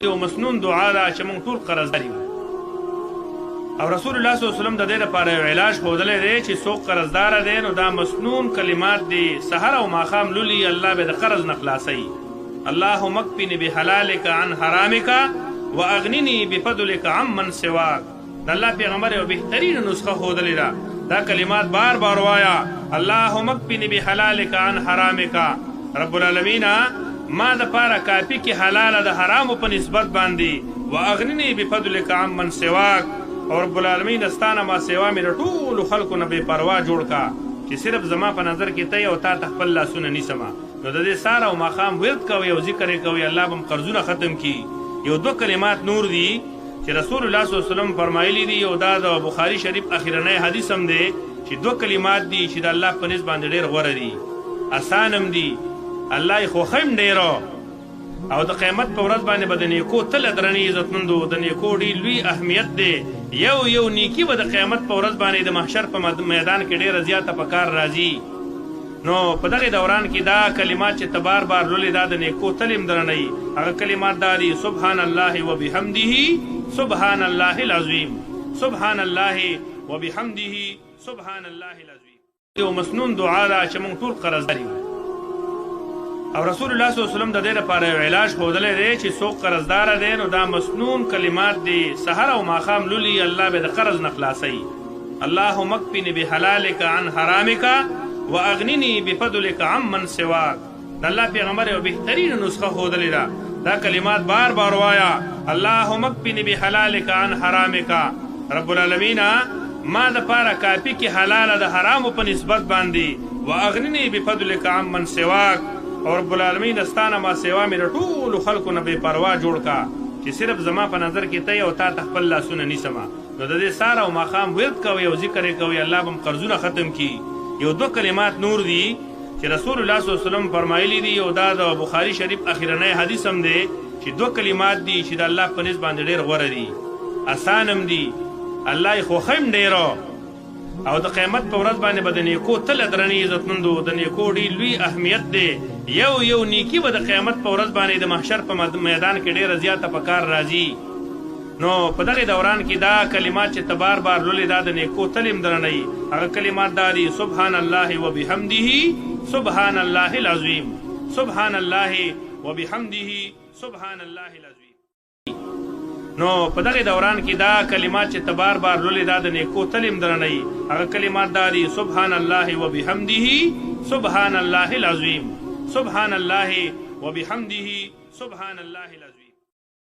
یو مسنون دعا ده چې موږ ټول قرضدار یو او رسول الله صلی الله علیه وسلم د دې لپاره یو علاج ښودلی دی چې څوک قرضدار دی نو دا مسنون کلمات دي سحر او ماښام لولي الله به د قرض نه خلاصوي. اللهم اکفني بحلالک عن حرامک واغنني بفضلک عمن سواک. د الله پیغمبر یو بهترین نسخه ښودلې ده. دا کلمات بار بار وایا. اللهم اکفني بحلالک عن حرامک. رب العالمین ما د پاره کافي کې حلاله د حرامو په نسبت باندې واغنني بفضلک عمن سواک. او رب العالمین ستانه ما سوا مې د ټولو خلکو نه بې پروا جوړ کا چې صرف زما په نظر کې ته او تا ته خپل لاسونه نیسمه. نو د دې سهار او ماښام ورد کوئ او ذکر یې کوئ الله به قرضونه ختم کړي. یو دوه کلمات نور دي چې رسول الله صلی الله علیه وسلم فرمایلی دي او دا د بخاري شریف اخرنی حدیث هم دی چې دوه کلمات دي چې د الله په نسبت باندې ډېر غوره دي، اسان هم دي، الله یې خوښوي هم ډېره او د قیامت په ورځ باندې به د نیکو تله درنې عزتمندو د نیکو ډېر لوی اهمیت دی. یو نیکي به د قیامت په ورځ باندې د محشر په میدان کې ډېره زیاته په کار راځي. نو په دغه دوران کې دا کلمات چې ته بار بار لولې دا د نیکو تلې هم درنوي. هغه کلمات دا دي: سبحان الله وبحمده سبحان الله العظیم، سبحان الله وبحمده سبحان الله العظیم. یو مسنون دعا ده چې موږ ټول قرضدار یو او رسول الله صلی الله علیه وسلم د دې لپاره یو علاج ښودلی دی چې څوک قرضدار دی نو دا مسنون کلمات دي سحر او ماښام لولي الله به د قرض نه خلاصوي. اللهم اکفني بحلالک عن حرامک واغنني بفضلک عمن سواک. د الله پیغمبر یو بهترین نسخه ښودلې ده. دا کلمات بار بار وایا. اللهم اکفني بحلالک عن حرامک. رب العالمین ما د پاره کافي کې حلاله د حرامو په نسبت باندې واغنني بفضلک عمن سواک. او رب العالمین ستانه ما سوا مې د ټولو خلکو نه بې پروا جوړ کا چې صرف زما په نظر کې ته او تا ته خپل لاسونه نیسمه. نو د دې سهار او ماښام ورد کوئ او ذکر یې کوئ الله به قرضونه ختم کړي. یو دوه کلمات نور دي چې رسول الله صلی الله علیه وسلم فرمایلی دي او دا د بخاري شریف اخرنی حدیث هم دی چې دوه کلمات دي چې د الله په نسبت باندې ډېر غوره دي، اسان هم دي، الله یې خوښوي هم ډېره او د قیامت په ورځ باندې به د نیکو تله درنې عزتمندو د نیکو ډېر لوی اهمیت دی. یو نیکي به د قیامت په ورځ باندې د محشر په میدان کې ډېره زیاته په کار راځي. نو په دغه دوران کې دا کلمات چې ته بار بار لولې دا د نیکو تلې هم درنوي. هغه کلمات دا دي: سبحان الله وبحمده سبحان الله العظیم، سبحان الله وبحمده سبحان الله العظیم. نو په دغه دوران کې دا کلمات چې ته بار بار لولې دا د نیکو تلې هم درنوي. هغه کلمات دا دي: سبحان الله وبحمده سبحان الله العظیم، سبحان الله وبحمده سبحان الله العظیم.